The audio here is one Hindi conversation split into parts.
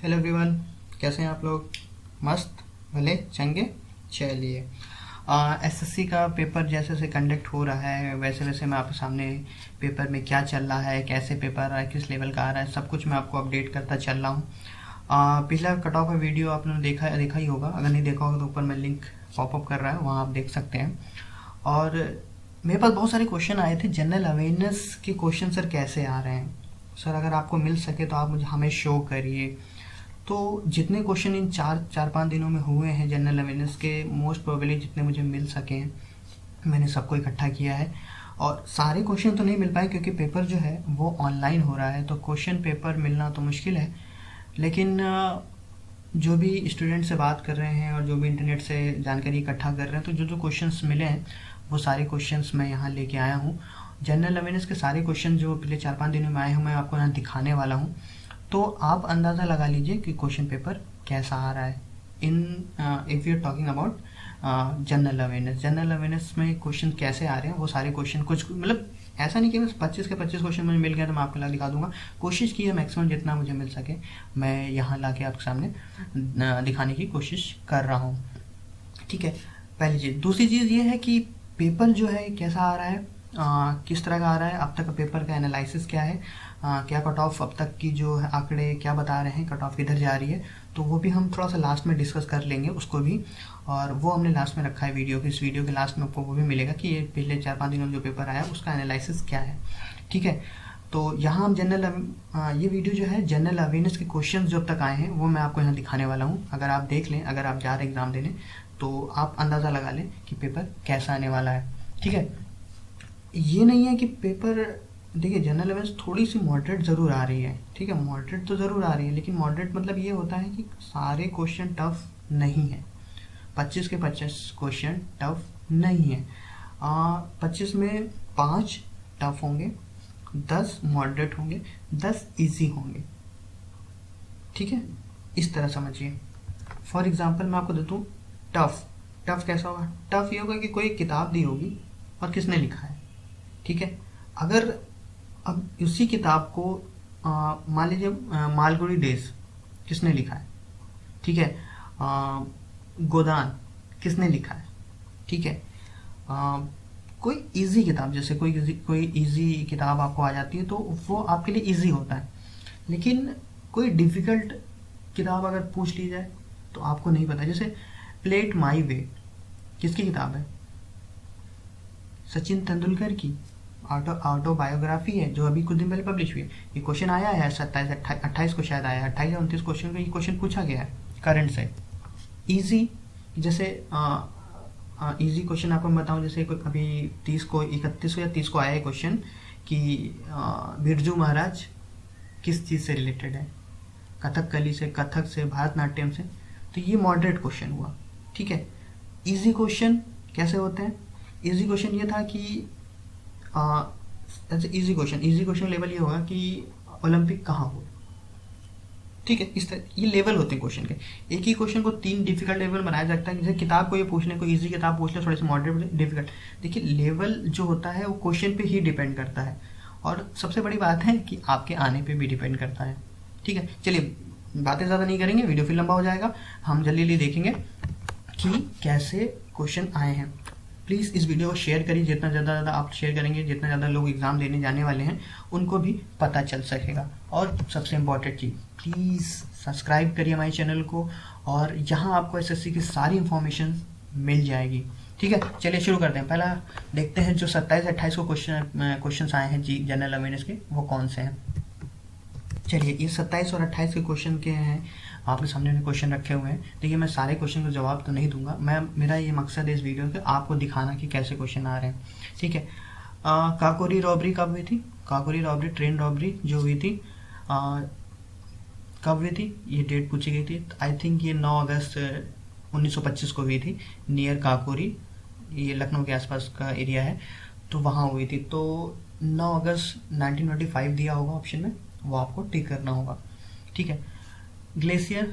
हेलो एवरीवन, कैसे हैं आप लोग? मस्त भले चंगे। चलिए, एसएससी का पेपर जैसे जैसे कंडक्ट हो रहा है वैसे वैसे मैं आपके सामने पेपर में क्या चल रहा है, कैसे पेपर आ रहा है, किस लेवल का आ रहा है, सब कुछ मैं आपको अपडेट करता चल रहा हूँ। पिछला कट ऑफ का वीडियो आपने देखा ही होगा। अगर नहीं देखा होगा तो ऊपर मैं लिंक पॉपअप कर रहा है, वहाँ आप देख सकते हैं। और मेरे पास बहुत सारे क्वेश्चन आए थे, जनरल अवेयरनेस के क्वेश्चन सर कैसे आ रहे हैं। सर अगर आपको मिल सके तो आप मुझे हमें शो करिए। तो जितने क्वेश्चन इन चार पाँच दिनों में हुए हैं जनरल अवेयरनेस के, मोस्ट प्रोबेबली जितने मुझे मिल सके हैं मैंने सबको इकट्ठा किया है। और सारे क्वेश्चन तो नहीं मिल पाए क्योंकि पेपर जो है वो ऑनलाइन हो रहा है, तो क्वेश्चन पेपर मिलना तो मुश्किल है। लेकिन जो भी स्टूडेंट से बात कर रहे हैं और जो भी इंटरनेट से जानकारी इकट्ठा कर रहे हैं, तो जो जो क्वेश्चंस मिले हैं वो सारे क्वेश्चंस मैं यहाँ लेके आया हूँ। जनरल अवेयरनेस के सारे क्वेश्चन जो पिछले 4-5 दिनों में आए हैं मैं आपको यहाँ दिखाने वाला हूँ। तो आप अंदाज़ा लगा लीजिए कि क्वेश्चन पेपर कैसा आ रहा है इन if you are talking about general awareness में क्वेश्चन कैसे आ रहे हैं। वो सारे क्वेश्चन कुछ मतलब ऐसा नहीं कि बस 25 के 25 क्वेश्चन मुझे मिल गया तो मैं आपको ला दिखा दूंगा। कोशिश की है मैक्सिमम जितना मुझे मिल सके मैं यहाँ ला के आपके सामने दिखाने की कोशिश कर रहा हूँ। ठीक है, पहली चीज़। दूसरी चीज़ ये है कि पेपर जो है कैसा आ रहा है, किस तरह का आ रहा है, अब तक पेपर का एनालिसिस क्या है, क्या कट ऑफ अब तक की जो है आंकड़े क्या बता रहे हैं, कट ऑफ किधर जा रही है, तो वो भी हम थोड़ा सा लास्ट में डिस्कस कर लेंगे उसको भी। और वो हमने लास्ट में रखा है वीडियो के, इस वीडियो के लास्ट में आपको वो भी मिलेगा कि ये पिछले 4-5 दिनों में जो पेपर आया उसका एनालिसिस क्या है। ठीक है, तो यहाँ हम ये वीडियो जो है जनरल अवेयरनेस के क्वेश्चन जो अब तक आए हैं वो मैं आपको यहाँ दिखाने वाला हूँ। अगर आप देख लें, अगर आप जा रहे एग्ज़ाम देने तो आप अंदाज़ा लगा लें कि पेपर कैसा आने वाला है। ठीक है, ये नहीं है कि पेपर, देखिए जनरल अवेयरनेस थोड़ी सी मॉडरेट ज़रूर आ रही है। ठीक है, मॉडरेट तो ज़रूर आ रही है, लेकिन मॉडरेट मतलब ये होता है कि सारे क्वेश्चन टफ नहीं है। 25 के 25 क्वेश्चन टफ नहीं है। 25 में 5 टफ होंगे, 10 मॉडरेट होंगे, 10 इजी होंगे। ठीक है, इस तरह समझिए। फॉर एग्जांपल मैं आपको देता हूँ टफ कैसा होगा। टफ ये होगा कि कोई किताब दी होगी और किसने लिखा है। ठीक है, अगर अब उसी किताब को मान लीजिए मालगुडी डेज किसने लिखा है। ठीक है, गोदान किसने लिखा है। ठीक है, कोई इजी किताब, जैसे कोई इजी किताब आपको आ जाती है तो वो आपके लिए इजी होता है। लेकिन कोई डिफ़िकल्ट किताब अगर पूछ ली जाए तो आपको नहीं पता। जैसे प्लेट माई वे किसकी किताब है? सचिन तेंदुलकर की ऑटोबायोग्राफी है जो अभी कुछ दिन पहले पब्लिश हुई है। ये क्वेश्चन आया है 27-28 को शायद आया है, 28 या 29 क्वेश्चन को ये क्वेश्चन पूछा गया है करंट से। इजी, जैसे इजी क्वेश्चन आपको मैं बताऊं, जैसे अभी 30 को 31 या 30 को आया है क्वेश्चन कि बिरजू महाराज किस चीज़ से रिलेटेड है, कथकली से, कथक से, भरतनाट्यम से। तो ये मॉडरेट क्वेश्चन हुआ। ठीक है, इजी क्वेश्चन कैसे होते हैं? इजी क्वेश्चन ये था कि इजी क्वेश्चन लेवल ये होगा कि ओलंपिक कहाँ हो। ठीक है, इस तरह ये लेवल होते हैं क्वेश्चन के। एक ही क्वेश्चन को 3 डिफिकल्ट लेवल बनाया जाता है। जैसे किताब को ये पूछने को इजी किताब पूछ ले, थोड़े से मॉडरेट, डिफिकल्ट। देखिए लेवल जो होता है वो क्वेश्चन पे ही डिपेंड करता है, और सबसे बड़ी बात है कि आपके आने पे भी डिपेंड करता है। ठीक है, चलिए बातें ज़्यादा नहीं करेंगे, वीडियो फिर लंबा हो जाएगा। हम जल्दी देखेंगे कि कैसे क्वेश्चन आए हैं। प्लीज़ इस वीडियो को शेयर करिए, जितना ज़्यादा आप शेयर करेंगे जितना ज़्यादा लोग एग्ज़ाम देने जाने वाले हैं उनको भी पता चल सकेगा। और सबसे इम्पॉर्टेंट चीज़, प्लीज़ सब्सक्राइब करिए हमारे चैनल को, और यहाँ आपको एसएससी की सारी इन्फॉर्मेशन मिल जाएगी। ठीक है, चलिए शुरू करते हैं। पहला देखते हैं जो 27-28 को क्वेश्चन आए हैं जी जनरल अवेयरनेस के, वो कौन से हैं। चलिए, ये 27 और 28 के क्वेश्चन के हैं, आपके सामने में क्वेश्चन रखे हुए हैं। देखिए मैं सारे क्वेश्चन का जवाब तो नहीं दूंगा, मेरा ये मकसद है इस वीडियो का आपको दिखाना कि कैसे क्वेश्चन आ रहे हैं। ठीक है, काकोरी रॉबरी कब हुई थी? काकोरी रॉबरी, ट्रेन रॉबरी जो हुई थी, कब हुई थी? ये डेट पूछी गई थी। आई थिंक ये 9 अगस्त 1925 को हुई थी, नियर काकोरी, ये लखनऊ के आसपास का एरिया है, तो वहाँ हुई थी। तो 9 अगस्त 1925 दिया होगा ऑप्शन में, वो आपको टिक करना होगा। ठीक है, ग्लेशियर,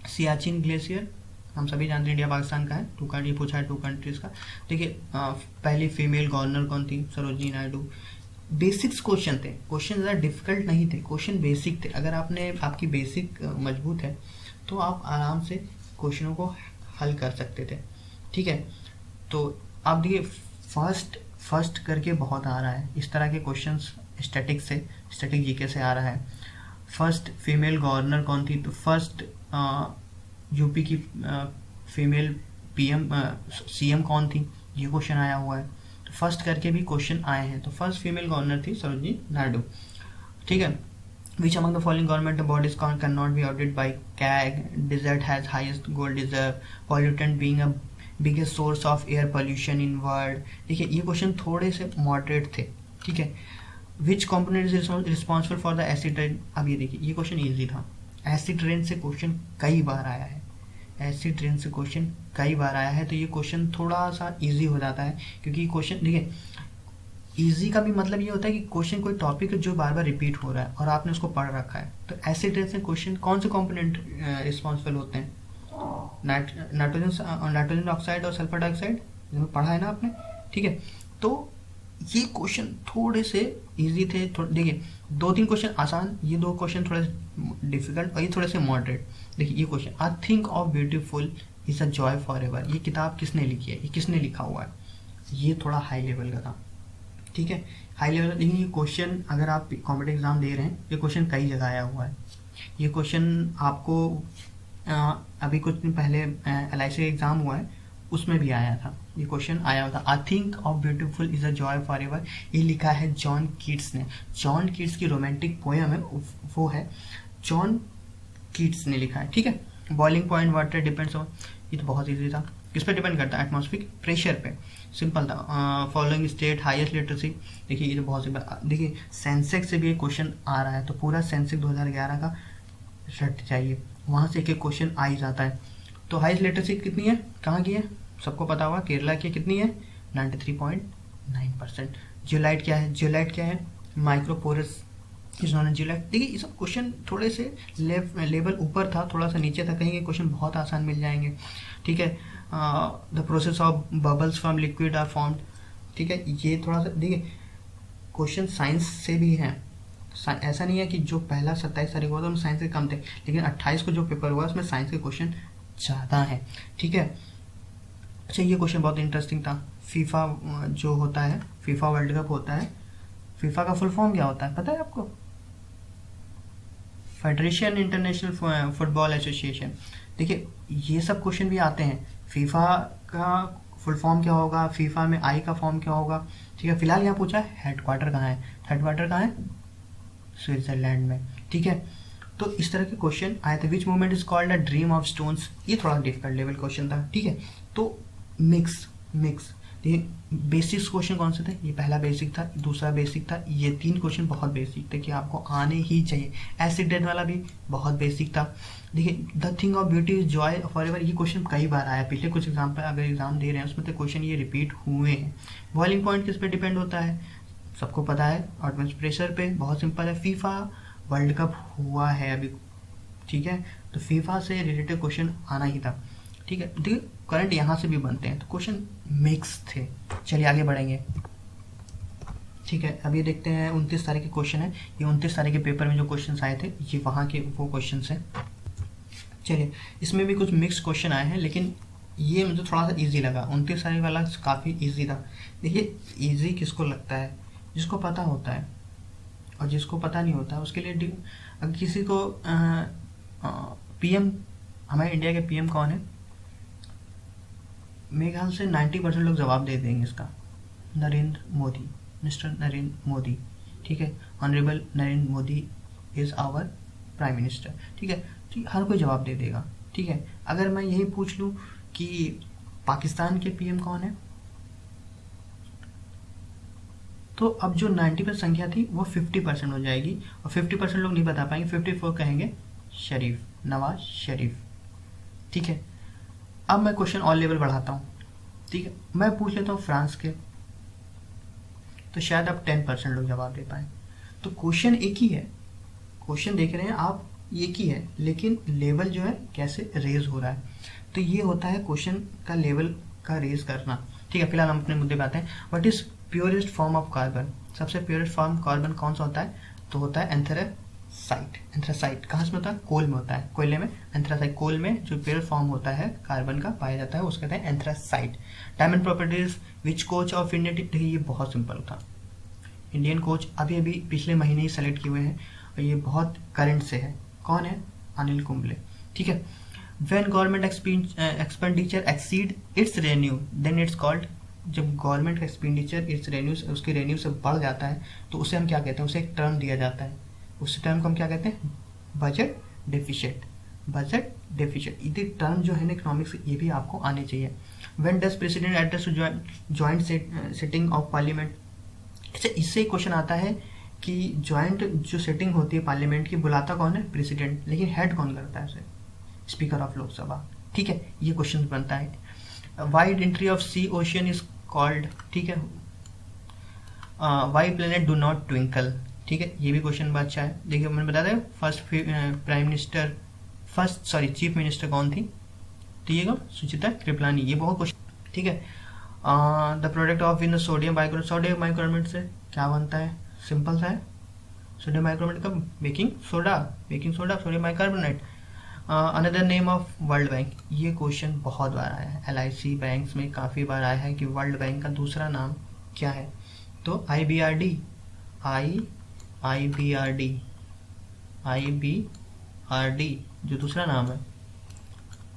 सियाचिन ग्लेशियर हम सभी जानते हैं इंडिया पाकिस्तान का है। पूछा है 2 कंट्रीज का। देखिए पहली फीमेल गवर्नर कौन थी? सरोजिनी नायडू। बेसिक्स क्वेश्चन थे, क्वेश्चन ज़्यादा डिफिकल्ट नहीं थे, क्वेश्चन बेसिक थे। अगर आपकी बेसिक मजबूत है तो आप आराम से क्वेश्चनों को हल कर सकते थे। ठीक है, तो आप देखिए फर्स्ट करके बहुत आ रहा है इस तरह के क्वेश्चंस, स्टैटिक जीके से आ रहा है। फर्स्ट फीमेल गवर्नर कौन थी, तो फर्स्ट यूपी की फीमेल पीएम सीएम कौन थी, ये क्वेश्चन आया हुआ है। तो फर्स्ट करके भी क्वेश्चन आए हैं। तो फर्स्ट फीमेल गवर्नर थी सरोजिनी नायडू। ठीक है, which among the following government bodies can not be audited by CAG, desert has highest gold reserve, pollutant being a biggest source of air pollution in world. देखिए ये क्वेश्चन थोड़े से मॉडरेट थे। ठीक है, which component is responsible for the acid rain. अब ये देखिए ये क्वेश्चन ईजी था, एसिड रेन से क्वेश्चन कई बार आया है, एसिड रेन से क्वेश्चन कई बार आया है। तो ये क्वेश्चन थोड़ा सा इजी हो जाता है, क्योंकि क्वेश्चन देखिए इजी का भी मतलब ये होता है कि क्वेश्चन कोई टॉपिक है जो बार बार रिपीट हो रहा है और आपने उसको पढ़ रखा है। तो एसिड रेन से क्वेश्चन कौन से कॉम्पोनेंट रिस्पॉन्सिबल होते हैं, नाइट्रोजन ऑक्साइड और सल्फर डाइऑक्साइड, पढ़ा है ना आपने। ठीक है, तो ये क्वेश्चन थोड़े से इजी थे। देखिए 2-3 क्वेश्चन आसान, ये 2 क्वेश्चन थोड़े डिफिकल्ट और ये थोड़े से मॉडरेट। देखिए ये question, I think of beautiful is a joy for ever, ये किताब किसने लिखी है, ये किसने लिखा हुआ है, ये थोड़ा हाई लेवल का था। ठीक है, हाई लेवल, लेकिन ये क्वेश्चन अगर आप कॉम्पिटिटिव एग्जाम दे रहे हैं, ये क्वेश्चन कई जगह आया हुआ है। ये क्वेश्चन आपको अभी कुछ दिन पहले LIC एग्जाम हुआ है उसमें भी आया था, ये क्वेश्चन आया हुआ था। I think of beautiful is a joy for ever, ये लिखा है जॉन कीट्स ने। जॉन कीट्स की रोमांटिक पोएम है, वो है जॉन कीट्स ने लिखा है। ठीक है, boiling point water depends on, ये तो बहुत ईजी था, किस पे डिपेंड करता है, एटमॉस्फेरिक प्रेशर पे, सिंपल था। फॉलोइंग स्टेट हाईएस्ट लिटरेसी, देखिए ये तो बहुत सिंपल। देखिए सेंसेक्स से भी एक क्वेश्चन आ रहा है, तो पूरा सेंसेक्स 2011 का रट जाइए, वहाँ से एक क्वेश्चन आ ही जाता है। तो हाईएस्ट लिटरेसी कितनी है, कहाँ की है, सबको पता होगा, केरला की कितनी है, 93.9%। जियोलाइट क्या है, जियोलाइट क्या है, माइक्रोपोरस इज नॉन जियोलाइट। देखिए ये सब क्वेश्चन थोड़े से लेवल ऊपर था, थोड़ा सा नीचे था, कहीं के क्वेश्चन बहुत आसान मिल जाएंगे। ठीक है, the process of bubbles from liquid are formed. ठीक है, ये थोड़ा सा देखिए क्वेश्चन साइंस से भी हैं, ऐसा नहीं है कि जो पहला 27 तारीख हुआ था उनमें साइंस के कम थे, लेकिन 28 को जो पेपर हुआ उसमें साइंस के क्वेश्चन ज़्यादा हैं। ठीक है, अच्छा ये क्वेश्चन बहुत इंटरेस्टिंग था। फीफा जो होता है, फीफा वर्ल्ड कप होता है, फीफा का फुल फॉर्म क्या होता है पता है आपको, फेडरेशन इंटरनेशनल फुटबॉल एसोसिएशन। देखिए ये सब क्वेश्चन भी आते हैं, फीफा का फुल फॉर्म क्या होगा, फीफा में आई का फॉर्म क्या होगा। ठीक है, फिलहाल यहाँ पूछा है हेडक्वार्टर कहाँ है, हेडक्वार्टर कहाँ है, स्विट्जरलैंड में। ठीक है, तो इस तरह के क्वेश्चन आए थे। विच movement is called a dream of stones, ये थोड़ा डिफिकल्ट लेवल क्वेश्चन था। ठीक है, तो मिक्स देखिए बेसिक्स क्वेश्चन कौन से थे, ये पहला बेसिक था, दूसरा बेसिक था, ये 3 क्वेश्चन बहुत बेसिक थे कि आपको आने ही चाहिए। एसिड रेन वाला भी बहुत बेसिक था। देखिए the thing of beauty is Joy for ever, ये क्वेश्चन कई बार आया, पिछले कुछ एग्जाम्पल अगर एग्जाम दे रहे हैं उसमें तो क्वेश्चन ये रिपीट हुए हैं। बॉइलिंग पॉइंट किस पे डिपेंड होता है, सबको पता है, एटमॉस्फेरिक प्रेशर पे, बहुत सिंपल है। फीफा वर्ल्ड कप हुआ है अभी, ठीक है, तो फीफा से रिलेटेड क्वेश्चन आना ही था। ठीक है, देखिए करंट यहाँ से भी बनते हैं, तो क्वेश्चन मिक्स थे। चलिए आगे बढ़ेंगे। ठीक है, अब ये देखते हैं 29 तारीख के क्वेश्चन है, ये 29 तारीख के पेपर में जो क्वेश्चन आए थे ये वहाँ के वो क्वेश्चन हैं। चलिए इसमें भी कुछ मिक्स क्वेश्चन आए हैं, लेकिन ये मुझे थोड़ा सा इजी लगा, 29 तारीख वाला काफ़ी इजी था। देखिए इजी किसको लगता है, जिसको पता होता है, और जिसको पता नहीं होता उसके लिए अगर किसी को पीएम, हमारे इंडिया के पीएम कौन है, मेरे ख्याल से 90% लोग जवाब दे देंगे इसका, नरेंद्र मोदी, मिस्टर नरेंद्र मोदी। ठीक है, honourable Narendra Modi is our prime minister. ठीक है, तो हर कोई जवाब दे देगा। ठीक है, अगर मैं यही पूछ लूँ कि पाकिस्तान के पीएम कौन है, तो अब जो 90% संख्या थी वो 50% हो जाएगी, और 50% लोग नहीं बता पाएंगे, 54 कहेंगे शरीफ, नवाज शरीफ। ठीक है, अब मैं क्वेश्चन और लेवल बढ़ाता हूँ। ठीक है, मैं पूछ लेता हूँ फ्रांस के, तो शायद अब 10% लोग जवाब दे पाए। तो क्वेश्चन एक ही है, क्वेश्चन देख रहे हैं आप एक ही है, लेकिन लेवल जो है कैसे रेज हो रहा है। तो ये होता है क्वेश्चन का लेवल का रेज करना। ठीक है, फिलहाल हम अपने मुद्दे पे आते हैं। What is purest form of carbon, सबसे प्योरेस्ट फॉर्म कार्बन कौन सा होता है? तो होता है एंथ्रासाइट। एंथ्रासाइट कहाँ से होता है? कोल में होता है, कोयले में एंथ्रासाइट, कोल में जो प्योर फॉर्म होता है कार्बन का पाया जाता है उसको कहते हैं anthracite. Time and properties, which coach of Indian team, देखिए ये बहुत सिंपल था। इंडियन कोच अभी अभी पिछले महीने ही सेलेक्ट किए हुए हैं और ये बहुत करंट से है। कौन है? अनिल कुंबले, ठीक है। When government expenditure exceed its revenue then it's called, जब गवर्नमेंट का एक्सपेंडिचर इट्स रेवेन्यू, उसके रेवेन्यू से बढ़ जाता है तो उसे हम क्या कहते हैं? उसे एक टर्म दिया जाता है, उस टर्म को हम क्या कहते हैं? Budget deficit. बजट डेफिसिट ये टर्म जो है ना इकोनॉमिक्स, ये भी आपको आने चाहिए। When does president address joint sitting of parliament, इससे क्वेश्चन आता है कि ज्वाइंट जो सेटिंग होती है पार्लियामेंट की, बुलाता कौन है? प्रेसिडेंट, लेकिन हेड कौन करता है उसे? स्पीकर ऑफ लोकसभा, ठीक है। ये क्वेश्चन बनता है। Wide entry of sea ocean is called, ठीक है। Why planet do not twinkle, ठीक है, ये भी क्वेश्चन बहुत अच्छा है। देखिए मैंने बताया था first prime minister, chief minister कौन थी? तो ये सुचिता कृपलानी, ये बहुत क्वेश्चन, ठीक है। The product of in sodium bicarbonate, sodium bicarbonate से क्या बनता है? सिंपल सा है, सोडियम बाइकार्बोनेट का baking soda, sodium bicarbonate. Another name of world bank, ये क्वेश्चन बहुत बार आया है, LIC बैंक्स में काफ़ी बार आया है कि वर्ल्ड बैंक का दूसरा नाम क्या है? तो IBRD, IBRD जो दूसरा नाम है।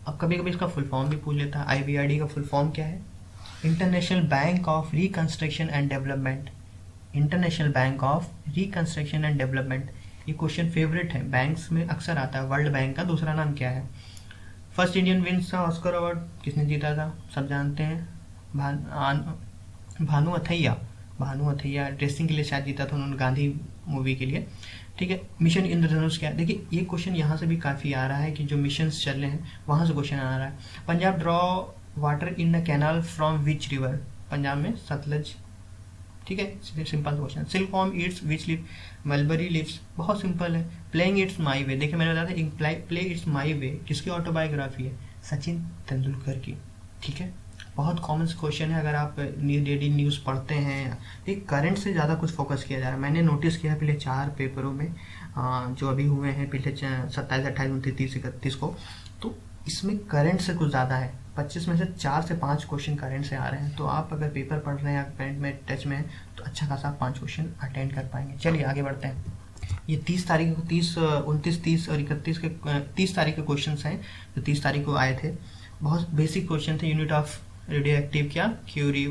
अब कभी कभी इसका फुल फॉर्म भी पूछ लेता है। IBRD का फुल फॉर्म क्या है? International bank of reconstruction and development. International bank of reconstruction and development, ये क्वेश्चन फेवरेट है, बैंक्स में अक्सर आता है। वर्ल्ड बैंक का दूसरा नाम क्या है? फर्स्ट इंडियन विन्स था ऑस्कर अवार्ड, किसने जीता था? सब जानते हैं, भानु अथैया ड्रेसिंग के लिए शायद जीता था उन्होंने, गांधी मूवी के लिए, ठीक है। मिशन इंद्रधनुष क्या है? देखिए ये क्वेश्चन यहाँ से भी काफ़ी आ रहा है कि जो मिशंस चल रहे हैं वहाँ से क्वेश्चन आ रहा है। Punjab draw water in the canal from which river, Punjab में सतलज, ठीक है, simple question. Silk form it's which leaf, mulberry leaves, बहुत सिंपल है। प्लेइंग इट्स माई वे, देखिए मैंने बताया था प्ले इट्स माई वे किसकी ऑटोबायोग्राफी है? सचिन तेंदुलकर की, ठीक है। बहुत कॉमन क्वेश्चन है, अगर आप डेली न्यूज़ पढ़ते हैं, एक करंट से ज़्यादा कुछ फोकस किया जा रहा है। मैंने नोटिस किया पिछले 4 पेपरों में जो अभी हुए हैं पिछले 27, 28, 29, 30, 31 को, तो इसमें करंट से कुछ ज़्यादा है। 25 में से 4 से 5 क्वेश्चन करंट से आ रहे हैं, तो आप अगर पेपर पढ़ रहे हैं या करंट में टच में हैं तो अच्छा खासा 5 क्वेश्चन अटेंड कर पाएंगे। चलिए आगे बढ़ते हैं। ये 30 तारीख को 29, 30 और 31 के 30 तारीख के क्वेश्चन हैं जो 30 तारीख को आए थे। बहुत बेसिक क्वेश्चन थे। यूनिट ऑफ रेडियो एक्टिव क्या? Curie.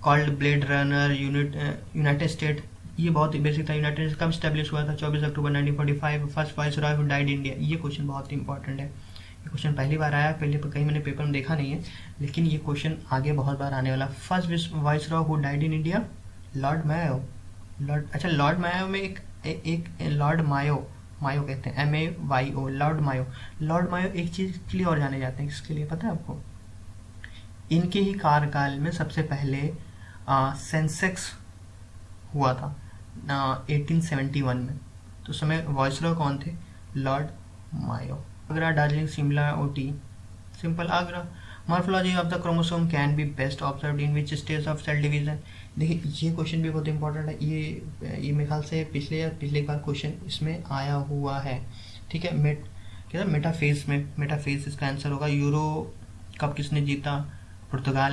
Called blade runner, united state, ये बहुत ही बेसिक था। यूनाइटेड स्टेट कब स्टैब्लिश हुआ था? 24 October 1945। First viceroy who died India, ये क्वेश्चन बहुत ही इंपॉर्टेंट है। ये क्वेश्चन पहली बार आया, पहले कहीं मैंने पेपर में देखा नहीं है, लेकिन ये क्वेश्चन आगे बहुत बार आने वाला। First viceroy who died in India? Lord Mayo. Lord Mayo में एक लॉर्ड मायो कहते हैं, MAYO, लॉर्ड मायो एक चीज़ के लिए और जाने जाते हैं, किसके लिए पता है आपको? इनके ही कार्यकाल में सबसे पहले सेंसेक्स हुआ था 1871 में, तो उस समय वाइसरॉय कौन थे? Lord Mayo. Agra, Darjeeling, Shimla, OT, simple Agra. Morphology of the chromosome can be best observed in which stage of cell division, देखिए ये क्वेश्चन भी बहुत इंपॉर्टेंट है। ये मेरे ख्याल से पिछले बार क्वेश्चन इसमें आया हुआ है, ठीक है। मेटाफेज इसका आंसर होगा। यूरो कप किसने जीता? पुर्तगाल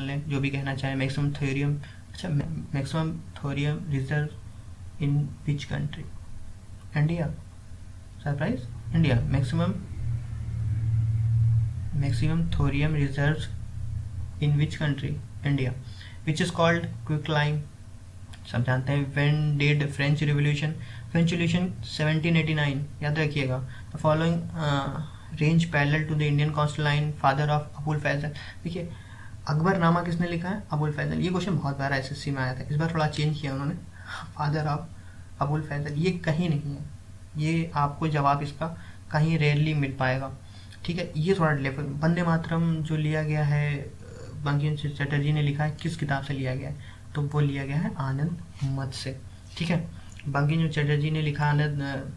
ने, जो भी कहना चाहे। Maximum thorium reserve in which country? India. Surprise, India. Maximum thorium reserve in which country? India. Which is called quicklime, सब जानते हैं। When did French revolution? 1789, याद रखिएगा। The following range parallel to the Indian coastal line, father of Abul Fazl, देखिए अकबरनामा किसने लिखा है? अबुल फैजल। ये क्वेश्चन बहुत बार SSC में आया था, इस बार थोड़ा चेंज किया उन्होंने, फादर ऑफ अबुल फैजल। ये कहीं नहीं है, ये आपको जवाब इसका कहीं रेयरली मिल पाएगा, ठीक है। ये थोड़ा लेवल। वंदे मातरम जो लिया गया है, बंकिम चटर्जी ने लिखा है, किस किताब से लिया गया है? तो वो लिया गया है आनंद मठ से, ठीक है। बंकिम चटर्जी ने लिखा आनंद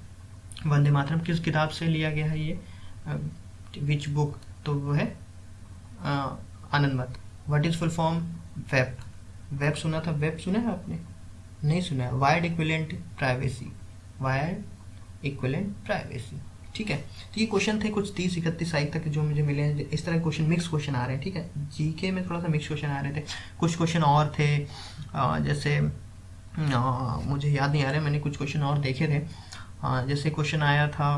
वंदे मातरम, किस किताब से लिया गया है ये? Which book? तो वो है आनंद मठ। What is full form? Web. Web सुना था, वेब सुना है आपने? नहीं सुना है। Wired equivalent privacy, wired equivalent privacy, ठीक है। तो ये क्वेश्चन थे कुछ 30-31 साइज तक जो मुझे मिले हैं। इस तरह के क्वेश्चन, मिक्स क्वेश्चन आ रहे हैं, ठीक है। जीके में थोड़ा सा मिक्स क्वेश्चन आ रहे थे। कुछ क्वेश्चन और थे जैसे मुझे याद नहीं आ रहा है, मैंने कुछ क्वेश्चन और देखे थे। जैसे क्वेश्चन आया था,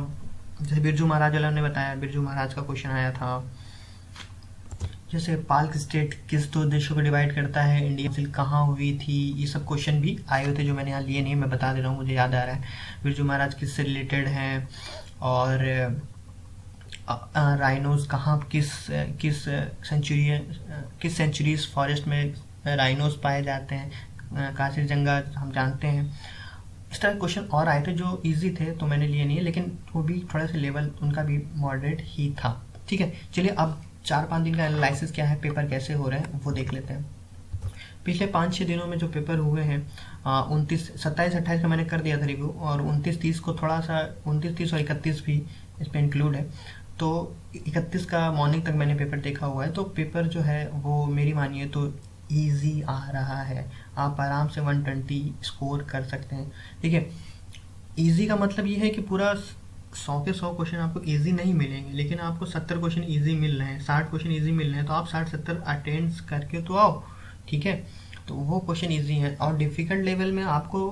जैसे बिरजू महाराज वाला ने बताया, बिरजू महाराज का क्वेश्चन आया था। जैसे पाल्क स्टेट किस दो देशों को डिवाइड करता है, इंडिया हासिल कहाँ हुई थी, ये सब क्वेश्चन भी आए हुए थे जो मैंने यहाँ लिए नहीं, मैं बता दे रहा हूँ, मुझे याद आ रहा है। बिरजू महाराज किससे रिलेटेड हैं, और राइनोज कहाँ, किस किस सेंचुरीज फॉरेस्ट में राइनोज पाए जाते हैं, काजीरंगा हम जानते हैं। इस तरह क्वेश्चन और आए थे जो इजी थे, तो मैंने लिए नहीं है, लेकिन वो भी थोड़ा सा लेवल उनका भी मॉडरेट ही था, ठीक है। चलिए अब 4-5 दिन का एनालिसिस क्या है, पेपर कैसे हो रहे हैं वो देख लेते हैं। पिछले 5-6 दिनों में जो पेपर हुए हैं, 27-28 का मैंने कर दिया था रिव्यू, और 29-30 को थोड़ा सा, 29-30 और 31 भी इसमें इंक्लूड है। तो 31 का मॉर्निंग तक मैंने पेपर देखा हुआ है। तो पेपर जो है वो मेरी मानिए तो ईजी आ रहा है, आप आराम से 120 स्कोर कर सकते हैं, ठीक है। ईजी का मतलब ये है कि पूरा 100 के 100 क्वेश्चन आपको इजी नहीं मिलेंगे, लेकिन आपको 70 क्वेश्चन इजी मिल रहे हैं, 60 क्वेश्चन इजी मिल रहे हैं, तो आप 60-70 अटेंड्स करके तो आओ, ठीक है। तो वो क्वेश्चन इजी है। और डिफ़िकल्ट लेवल में आपको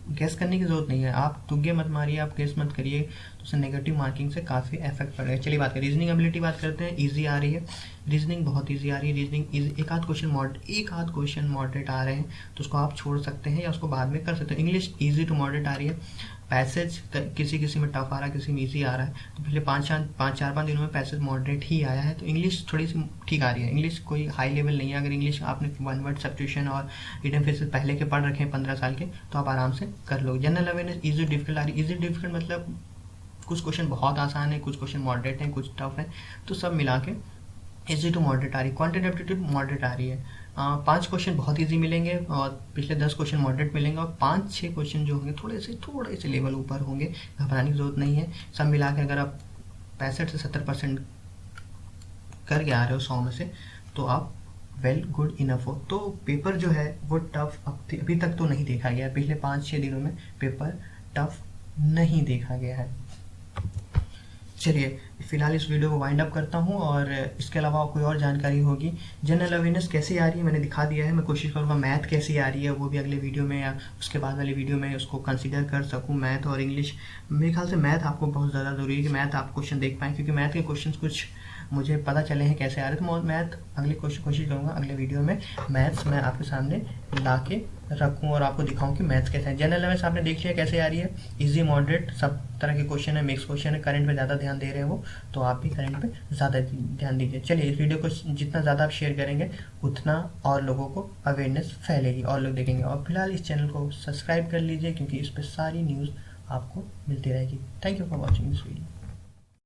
गेस करने की ज़रूरत नहीं है, आप तुक्के मत मारिए, आप गेस मत करिए, तो उससे नेगेटिव मार्किंग से काफ़ी इफेक्ट पड़ेगा। चलिए बात करें रीजनिंग एबिलिटी, बात करते हैं। ईजी आ रही है रीजनिंग, बहुत ईजी आ रही है रीजनिंग। एक आध क्वेश्चन मॉडरेट आ रहे हैं, तो उसको आप छोड़ सकते हैं या उसको बाद में कर सकते हैं। इंग्लिश ईजी टू मॉडरेट आ रही है। पैसेज किसी में टफ आ रहा है, किसी में ईजी आ रहा है, तो पिछले 5-4 दिनों में पैसेज मॉडरेट ही आया है। तो इंग्लिश थोड़ी सी ठीक आ रही है, इंग्लिश कोई हाई लेवल नहीं है। अगर इंग्लिश आपने 1 वर्ड सब्स्टिट्यूशन और रिटन फ्रेजेस पहले के पढ़ रखे हैं 15 साल के, तो आप आराम से कर लोगे। जनरल अवेयरनेस ईजी डिफिकल्ट आ रही है। ईजी डिफिकल्ट मतलब कुछ क्वेश्चन बहुत आसान है, कुछ क्वेश्चन मॉडरेट हैं, कुछ टफ है, तो सब मिला के ईजी टू मॉडरेट आ रही है। क्वांटिटेटिव एप्टीट्यूड मॉडरेट आ रही है। 5 क्वेश्चन बहुत इजी मिलेंगे और पिछले 10 क्वेश्चन मॉडरेट मिलेंगे, और 5-6 क्वेश्चन जो होंगे थोड़े से लेवल ऊपर होंगे, घबराने की जरूरत नहीं है। सब मिला के अगर आप 65 से 70% करके आ रहे हो 100 में से, तो आप वेल गुड इनफ हो। तो पेपर जो है वो टफ अभी तक तो नहीं देखा गया, पिछले 5-6 दिनों में पेपर टफ नहीं देखा गया है। चलिए फिलहाल इस वीडियो को वाइंड अप करता हूँ, और इसके अलावा कोई और जानकारी होगी, जनरल अवेयरनेस कैसे आ रही है मैंने दिखा दिया है। मैं कोशिश करूँगा मैथ कैसी आ रही है वो भी अगले वीडियो में या उसके बाद वाली वीडियो में उसको कंसीडर कर सकूँ। मैथ और इंग्लिश, मेरे ख्याल से मैथ आपको बहुत ज़्यादा ज़रूरी है कि मैथ आप क्वेश्चन देख पाएँ, क्योंकि मैथ के क्वेश्चन कुछ मुझे पता चले हैं कैसे आ रहे, तो मैथ अगली कोशिश करूँगा अगले वीडियो में मैथ्स मैं आपके सामने ला के रखूँ और आपको दिखाऊँ कि मैथ्स कैसे है। जनरल अवेयरनेस आपने देख लिया कैसे आ रही है, इजी मॉडरेट सब तरह के क्वेश्चन है, मिक्स क्वेश्चन है, करंट पे ज़्यादा ध्यान दे रहे हैं वो, तो आप भी करंट पे ज़्यादा ध्यान दीजिए। चलिए इस वीडियो को जितना ज़्यादा आप शेयर करेंगे उतना और लोगों को अवेयरनेस फैलेगी और लोग देखेंगे। और फिलहाल इस चैनल को सब्सक्राइब कर लीजिए, क्योंकि इस पर सारी न्यूज़ आपको मिलती रहेगी। Thank you for watching this video.